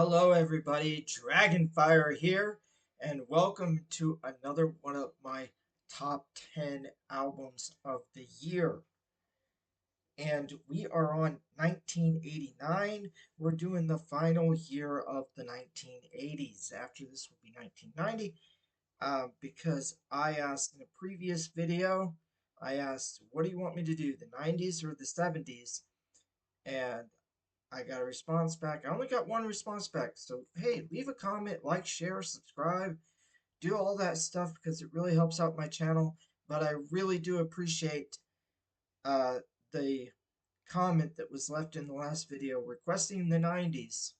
Hello, everybody. Dragonfire here, and welcome to another one of my top 10 albums of the year. And we are on 1989. We're doing the final year of the 1980s. After this will be 1990, because I asked in a previous video, I asked, what do you want me to do, the 90s or the 70s? And I got a response back. I only got one response back. So, hey, leave a comment, like, share, subscribe, do all that stuff because it really helps out my channel. But I really do appreciate uh, the comment that was left in the last video requesting the 90s.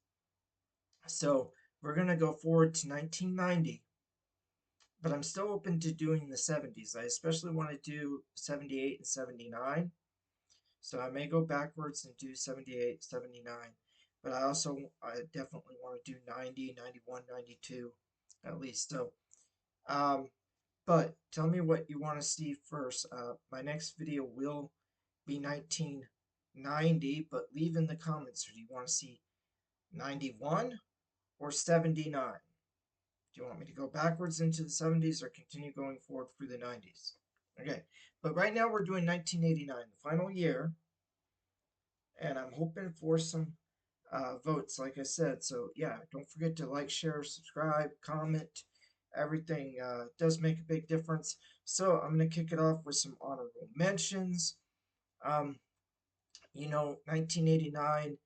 So, we're going to go forward to 1990. But I'm still open to doing the 70s. I especially want to do 78 and 79. So I may go backwards and do 78, 79, but I definitely want to do 90, 91, 92 at least. So, um, but tell me what you want to see first. My next video will be 1990, but leave in the comments. Do you want to see 91 or 79? Do you want me to go backwards into the 70s or continue going forward through the 90s? Okay, but right now we're doing 1989, the final year, and I'm hoping for some votes, like I said. So, yeah, don't forget to like, share, subscribe, comment. Everything does make a big difference. So, I'm going to kick it off with some honorable mentions. Um, 1989,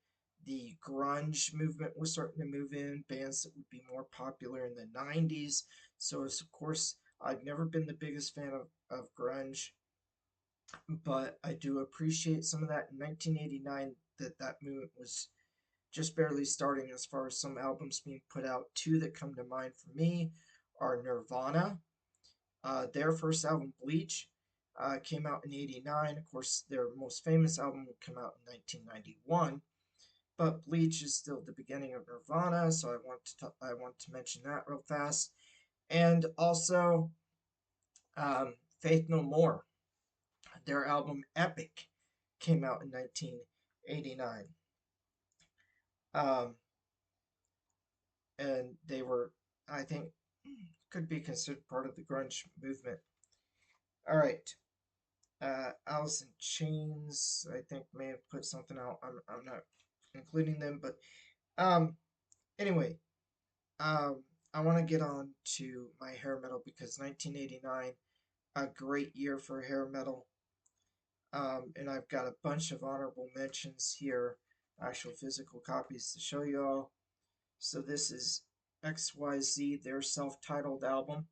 the grunge movement was starting to move in, bands that would be more popular in the 90s. So, of course, I've never been the biggest fan of grunge, but I do appreciate some of that. In 1989, that movement was just barely starting as far as some albums being put out. Two that come to mind for me are Nirvana. Their first album, Bleach, came out in '89. Of course, their most famous album would come out in 1991. But Bleach is still the beginning of Nirvana, so I want to mention that real fast. And also, Faith No More. Their album Epic came out in 1989. Um, and they were, I think, could be considered part of the grunge movement. All right. Alice in Chains, I think, may have put something out. I'm not including them, but um, anyway, um, I want to get on to my hair metal because 1989, a great year for hair metal. And I've got a bunch of honorable mentions here, actual physical copies to show you all. So this is XYZ, their self-titled album.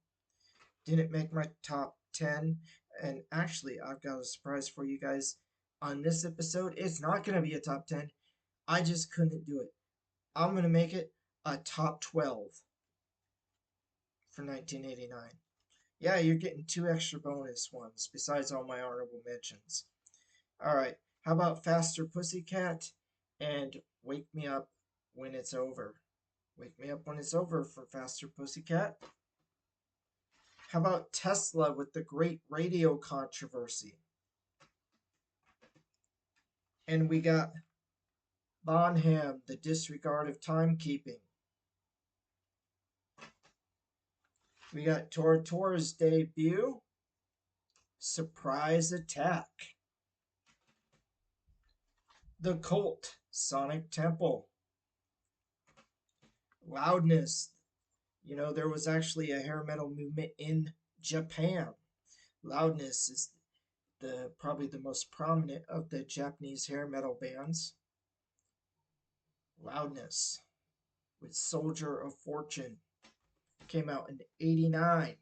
Didn't make my top 10. And actually, I've got a surprise for you guys on this episode. It's not going to be a top 10. I just couldn't do it. I'm going to make it a top 12 for 1989. Yeah, you're getting two extra bonus ones besides all my honorable mentions. All right, how about Faster Pussycat and Wake Me Up When It's Over? Wake Me Up When It's Over for Faster Pussycat. How about Tesla with the great radio controversy? And we got Bonham, the disregard of timekeeping. We got Tora's debut, Surprise Attack. The Cult, Sonic Temple. Loudness. There was actually a hair metal movement in Japan. Loudness is probably the most prominent of the Japanese hair metal bands. Loudness with Soldier of Fortune came out in '89.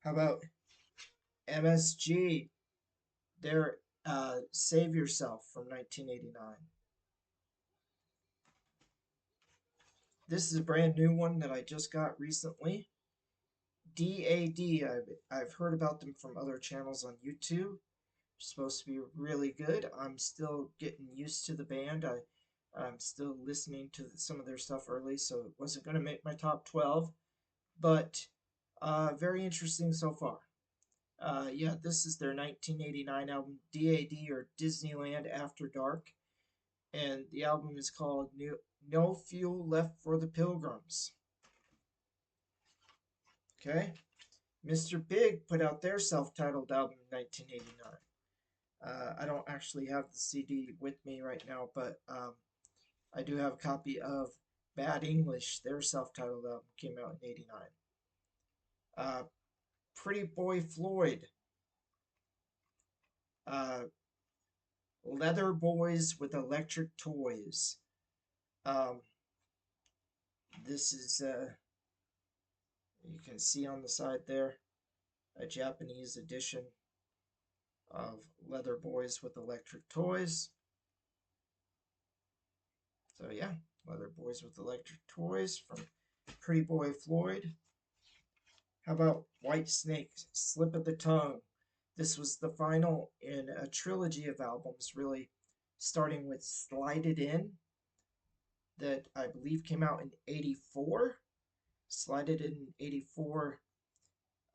How about MSG, their Save Yourself from 1989? This is a brand new one that I just got recently. DAD, I've heard about them from other channels on YouTube. Supposed to be really good. I'm still getting used to the band. I'm still listening to some of their stuff early, so it wasn't going to make my top 12, but very interesting so far. Yeah, this is their 1989 album, DAD, or Disneyland After Dark. and the album is called No Fuel Left for the Pilgrims. Okay, Mr. Big put out their self-titled album in 1989. I don't actually have the CD with me right now, but I do have a copy of Bad English. Their self-titled album came out in '89. Uh, Pretty Boy Floyd, uh, Leather Boys with Electric Toys. Um, this is, you can see on the side there, a Japanese edition of Leather Boys with Electric Toys. So yeah, Leather Boys with Electric Toys from Pretty Boy Floyd. How about Whitesnake, Slip of the Tongue? This was the final in a trilogy of albums, really, starting with Slide It In, that I believe came out in '84. Slide It In '84.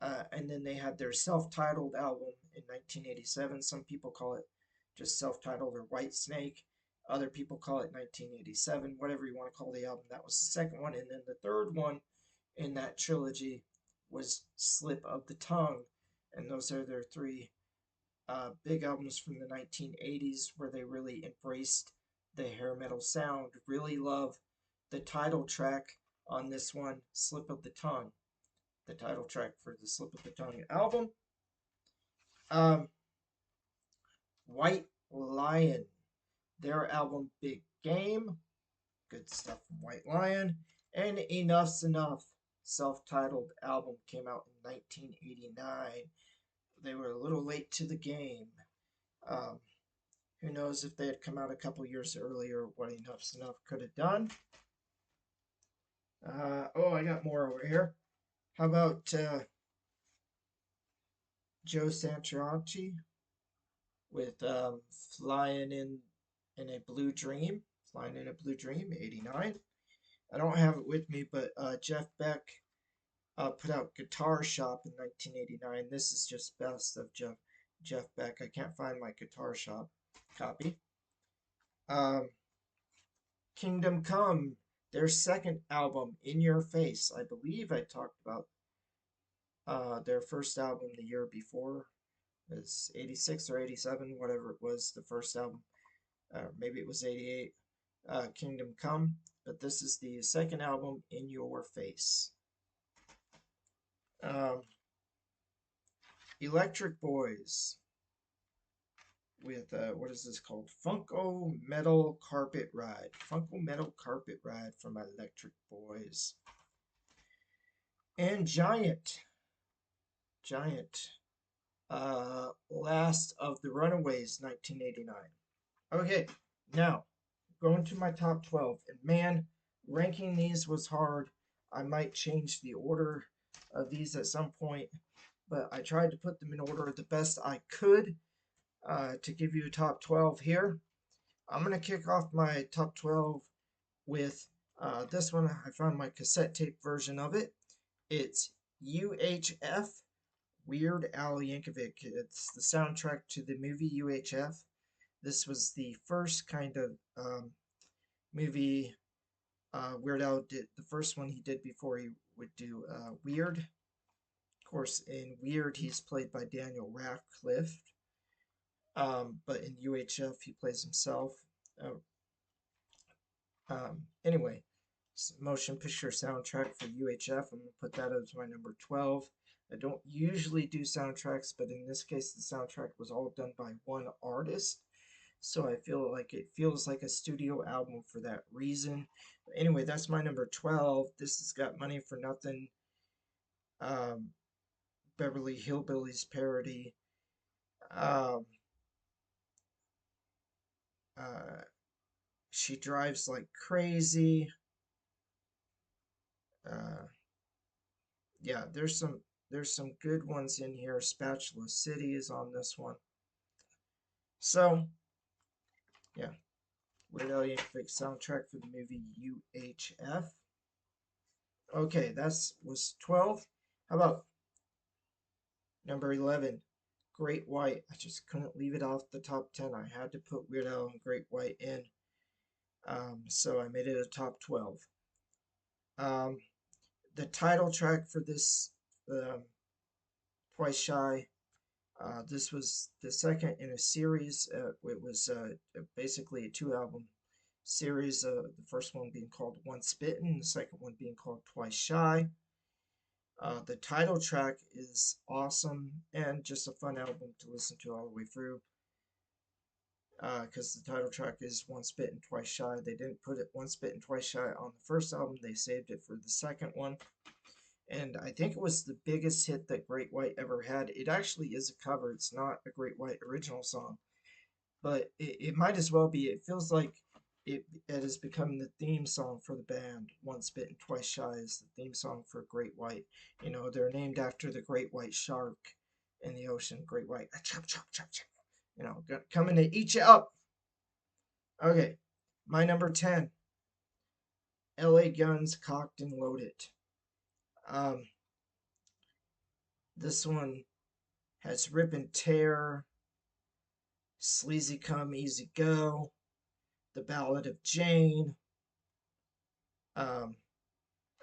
And then they had their self-titled album in 1987. Some people call it just self-titled or Whitesnake. Other people call it 1987, whatever you want to call the album. That was the second one. And then the third one in that trilogy was Slip of the Tongue. And those are their three big albums from the 1980s where they really embraced the hair metal sound. Really love the title track on this one, Slip of the Tongue, the title track for the Slip of the Tongue album. Um, White Lion, their album Big Game, good stuff from White Lion, and Enough's Enough, self-titled album, came out in 1989. They were a little late to the game. Um, who knows if they had come out a couple years earlier, what Enough's Enough could have done. Oh, I got more over here. How about Joe Satriani with Flying in a Blue Dream, Flying in a Blue Dream, '89. I don't have it with me, but Jeff Beck put out Guitar Shop in 1989. This is just best of Jeff Beck. I can't find my Guitar Shop copy. Um, Kingdom Come, their second album, In Your Face. I believe I talked about their first album the year before. It's '86 or '87, whatever it was, the first album. Maybe it was '88, Kingdom Come. But this is the second album, In Your Face. Um, Electric Boys with, what is this called? Funko Metal Carpet Ride. Funko Metal Carpet Ride from Electric Boys. And Giant. Last of the Runaways, 1989. Okay, now going to my top 12. And man, ranking these was hard. I might change the order of these at some point, but I tried to put them in order the best I could to give you a top 12 here. I'm going to kick off my top 12 with this one. I found my cassette tape version of it. It's UHF, Weird Al Yankovic. It's the soundtrack to the movie UHF. This was the first kind of movie Weird Al did. The first one he did before he would do Weird. Of course, in Weird, he's played by Daniel Radcliffe. But in UHF, he plays himself. Anyway, motion picture soundtrack for UHF. I'm going to put that as my number 12. I don't usually do soundtracks, but in this case, the soundtrack was all done by one artist. So I feel like it feels like a studio album for that reason. But anyway, that's my number 12. This has got Money for Nothing. Beverly Hillbillies parody. She Drives Like Crazy. Yeah, there's some good ones in here. Spatula City is on this one. So, yeah, Weird Al Yankovic soundtrack for the movie UHF. Okay, that was 12. How about number 11? Great White. I just couldn't leave it off the top 10. I had to put Weird Al and Great White in. So I made it a top 12. Um, the title track for this, um, Twice Shy, this was the second in a series. It was basically a two-album series. The first one being called Once Bitten, the second one being called Twice Shy. The title track is awesome and just a fun album to listen to all the way through. Because the title track is Once Bitten, Twice Shy. They didn't put it Once Bitten, Twice Shy on the first album. They saved it for the second one. And I think it was the biggest hit that Great White ever had. It actually is a cover. It's not a Great White original song, but it might as well be. It feels like it has become the theme song for the band. Once Bitten, Twice Shy is the theme song for Great White. You know, they're named after the great white shark in the ocean. Great White, chop, chop, chop, chop. You know, coming to eat you up. Okay, my number 10, LA Guns, Cocked and Loaded. Um, this one has Rip and Tear, Sleazy Come, Easy Go, The Ballad of Jane. Um,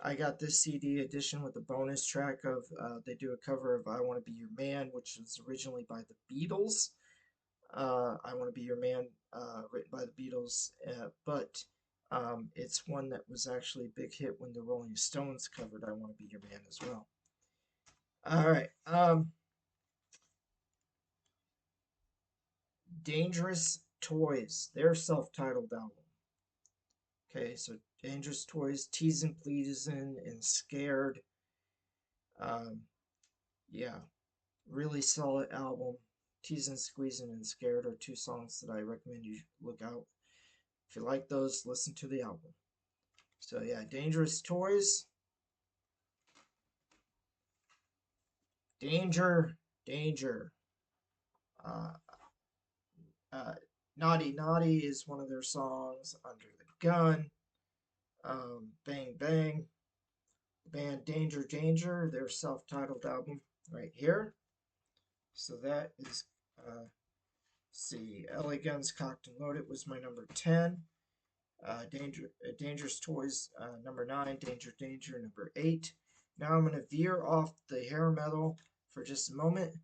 I got this CD edition with a bonus track of, they do a cover of I Want to Be Your Man, which was originally by the Beatles. I Want to Be Your Man, written by the Beatles, but it's one that was actually a big hit when the Rolling Stones covered I Want to Be Your Man as well. All right. Dangerous Toys, their self-titled album. Okay, so Dangerous Toys, Teasin' Pleasin' and Scared. Um, yeah, really solid album. Teasin', Squeezin' and Scared are two songs that I recommend you look out. If you like those, listen to the album. So yeah, Dangerous Toys, Danger, Danger. Uh, uh, Naughty Naughty is one of their songs. Under the Gun, Bang Bang. The band Danger Danger, their self-titled album right here. So that is, see, LA Guns Cocked and Loaded was my number 10. Dangerous Toys, number 9. Danger Danger, number 8. Now I'm going to veer off the hair metal for just a moment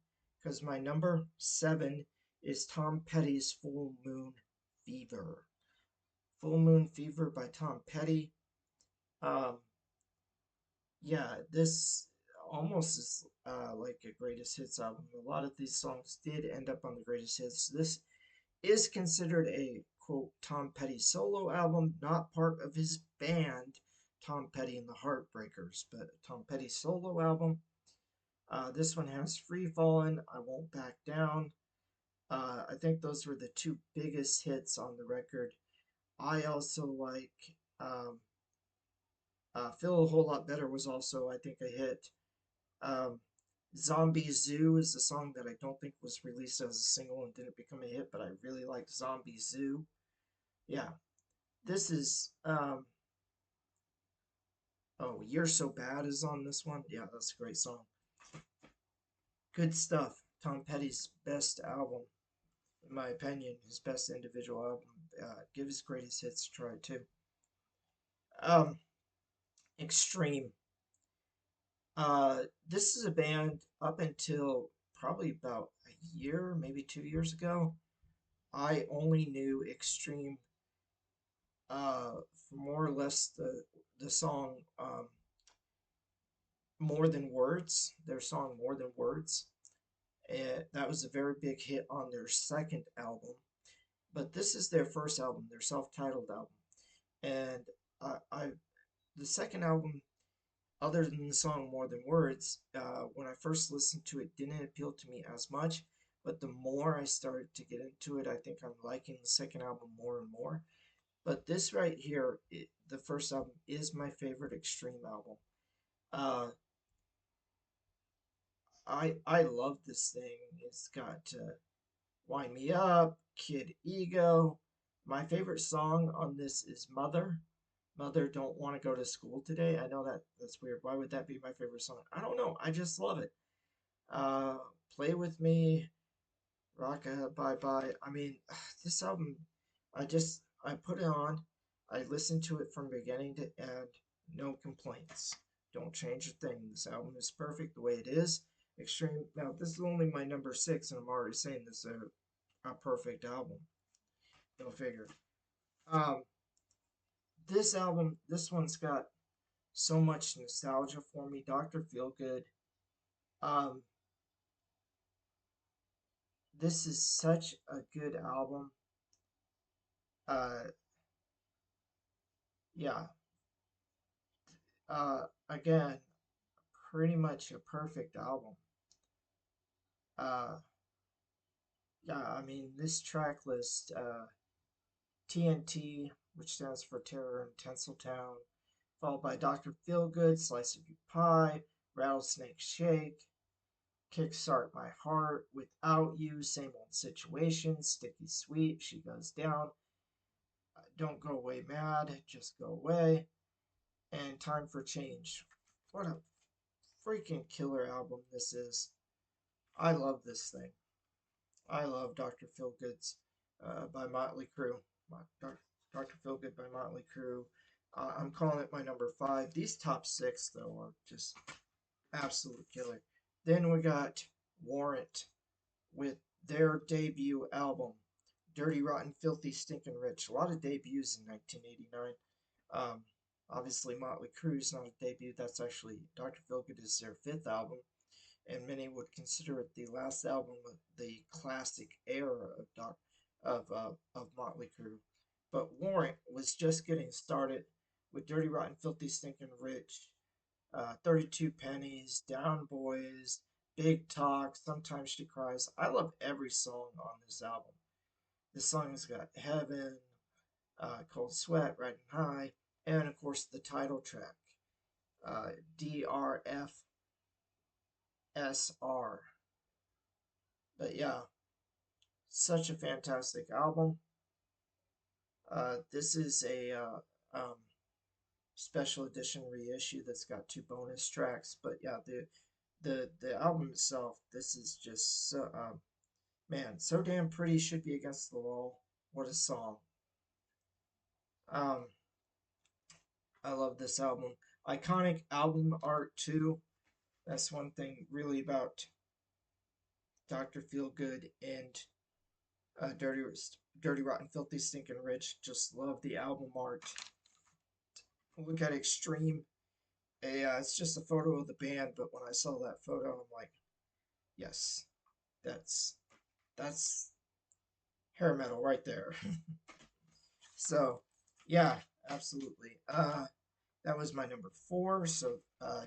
because my number 7 is Tom Petty's Full Moon Fever. Full Moon Fever by Tom Petty. Um, yeah, this almost is like a greatest hits album. A lot of these songs did end up on the greatest hits. This is considered a quote Tom Petty solo album, not part of his band Tom Petty and the Heartbreakers, but Tom Petty solo album. This one has Free Fallin', I Won't Back Down. I think those were the two biggest hits on the record. I also like um, Feel a Whole Lot Better was also, I think, a hit. Um, Zombie Zoo is a song that I don't think was released as a single and didn't become a hit, but I really like Zombie Zoo. Yeah, this is oh, You're So Bad is on this one. Yeah, that's a great song. Good stuff. Tom Petty's best album, in my opinion, his best individual album. Give his greatest hits a try too. Um, Extreme. This is a band up until probably about a year, maybe 2 years ago. I only knew Extreme for more or less the song More Than Words, their song More Than Words. And that was a very big hit on their second album. But this is their first album, their self-titled album. And I the second album, other than the song More Than Words, when I first listened to it, didn't appeal to me as much. But the more I started to get into it, I think I'm liking the second album more and more. But this right here, the first album, is my favorite Extreme album. Uh, I love this thing. It's got Wind Me Up, Kid Ego. My favorite song on this is Mother. Mother Don't Want to Go to School Today. I know that's weird. Why would that be my favorite song? I don't know. I just love it. Uh, Play With Me, Rock Bye Bye. I mean, this album, I put it on. I listened to it from beginning to end, no complaints. Don't change a thing. This album is perfect the way it is. Extreme. Now, this is only my number six, and I'm already saying this is a perfect album. Go figure. Um, this album, this one's got so much nostalgia for me. Dr. Feelgood. Um, this is such a good album. Uh, yeah. Again, pretty much a perfect album. Uh, yeah, I mean, this track list, TNT, which stands for Terror in Tinseltown, followed by Dr. Feelgood, Slice of You Pie, Rattlesnake Shake, Kickstart My Heart, Without You, Same Old Situation, Sticky Sweet, She Goes Down, Don't Go Away Mad, Just Go Away, and Time for Change. What a freaking killer album this is. I love this thing. I love Dr. Feelgood's by Motley Crue. Dr. Feelgood by Motley Crue. I'm calling it my number five. These top six, though, are just absolute killer. Then we got Warrant with their debut album, Dirty Rotten Filthy Stinkin' Rich. A lot of debuts in 1989. Um, Obviously, Motley Crue's not a debut. That's actually Dr. Feelgood is their fifth album, and many would consider it the last album of the classic era of Motley Crue. But Warrant was just getting started with Dirty Rotten Filthy Stinkin' Rich, 32 Pennies, Down Boys, Big Talk, Sometimes She Cries. I love every song on this album. This song's got Heaven, Cold Sweat, Riding High, and of course the title track, DRFSR. But yeah, such a fantastic album. This is a special edition reissue that's got two bonus tracks. But yeah, the album itself, this is just so man, so damn pretty should be against the wall. What a song! Um, I love this album. Iconic album art too. That's one thing really about Doctor Feelgood and Dirty Rotten Filthy Stinking Rich. Just love the album art. Look at Extreme. It's just a photo of the band, but when I saw that photo, I'm like, yes, that's that's hair metal right there. So, yeah, absolutely. That was my number four. So,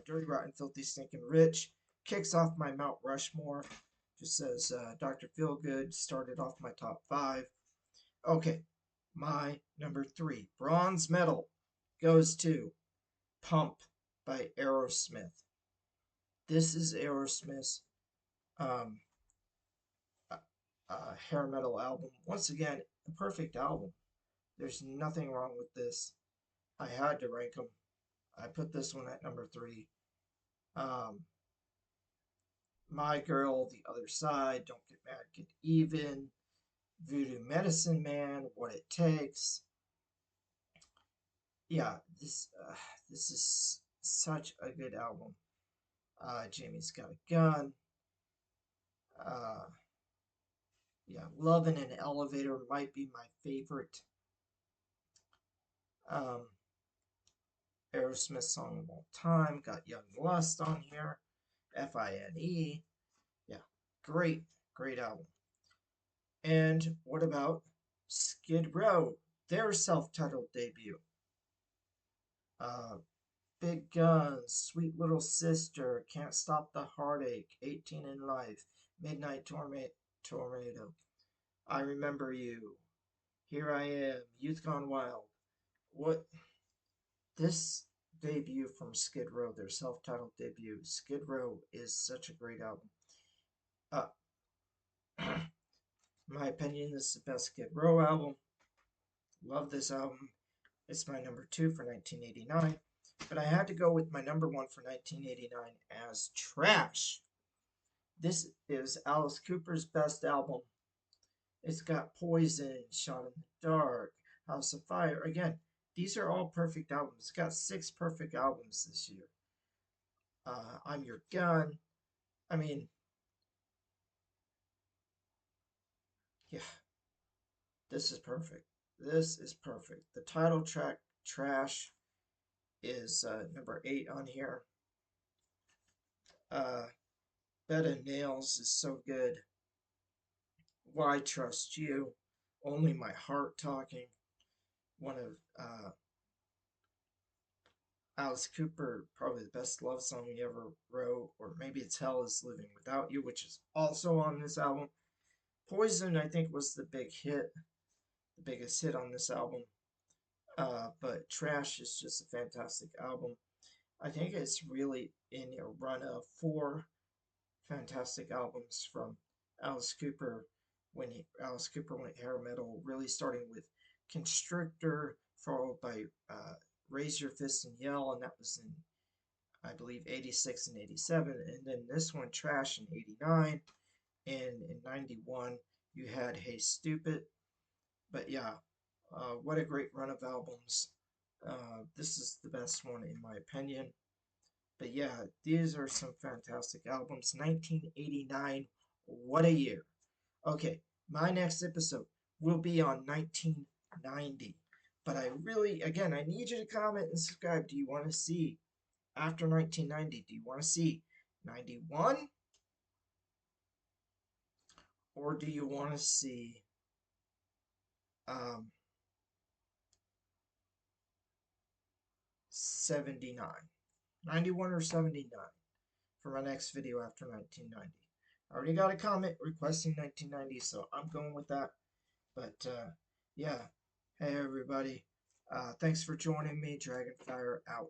Dirty Rotten Filthy Stinking Rich kicks off my Mount Rushmore. Just says Dr. Feelgood started off my top five. Okay, my number three, bronze medal, goes to Pump by Aerosmith. This is Aerosmith's um, hair metal album. Once again, a perfect album. There's nothing wrong with this. I had to rank them. I put this one at number three. Um, My Girl, The Other Side, Don't Get Mad, Get Even, Voodoo Medicine Man, What It Takes. Yeah, this is such a good album. Jamie's Got a Gun. Uh, yeah, Love in an Elevator might be my favorite um, Aerosmith song of all time. Got Young Lust on here. Fine. Yeah, great, great album. And what about Skid Row, their self titled debut? Uh, Big Guns, Sweet Little Sister, Can't Stop the Heartache, 18 in Life, Midnight Tornado, I Remember You, Here I Am, Youth Gone Wild. What this debut from Skid Row, their self titled debut, Skid Row is such a great album. Uh, my opinion, this is the best Skid Row album. Love this album. It's my number two for 1989. But I had to go with my number one for 1989 as Trash. This is Alice Cooper's best album. It's got Poison, Shot in the Dark, House of Fire. Again, these are all perfect albums. It's got 6 perfect albums this year. I'm Your Gun. I mean, yeah, this is perfect. This is perfect. The title track, Trash, is number 8 on here. Uh, Bed of Nails is so good. Why Trust You? Only My Heart Talking. One of Alice Cooper, probably the best love song he ever wrote, or maybe it's Hell is Living Without You, which is also on this album. Poison, I think, was the biggest hit on this album. But Trash is just a fantastic album. I think it's really in a run of 4 fantastic albums from Alice Cooper when Alice Cooper went hair metal, really starting with Constrictor, followed by Raise Your Fist and Yell, and that was in, I believe, 86 and 87. And then this one, Trash, in 89. And in 91, you had Hey Stupid. But yeah, what a great run of albums. This is the best one, in my opinion. But yeah, these are some fantastic albums. 1989, what a year. Okay, my next episode will be on 1990. But I really, again, I need you to comment and subscribe. Do you want to see after 1990? Do you want to see 91? Or do you want to see um, 79? 91 or 79 for my next video after 1990. I already got a comment requesting 1990, so I'm going with that. But yeah, hey everybody. Thanks for joining me. Dragonfire out.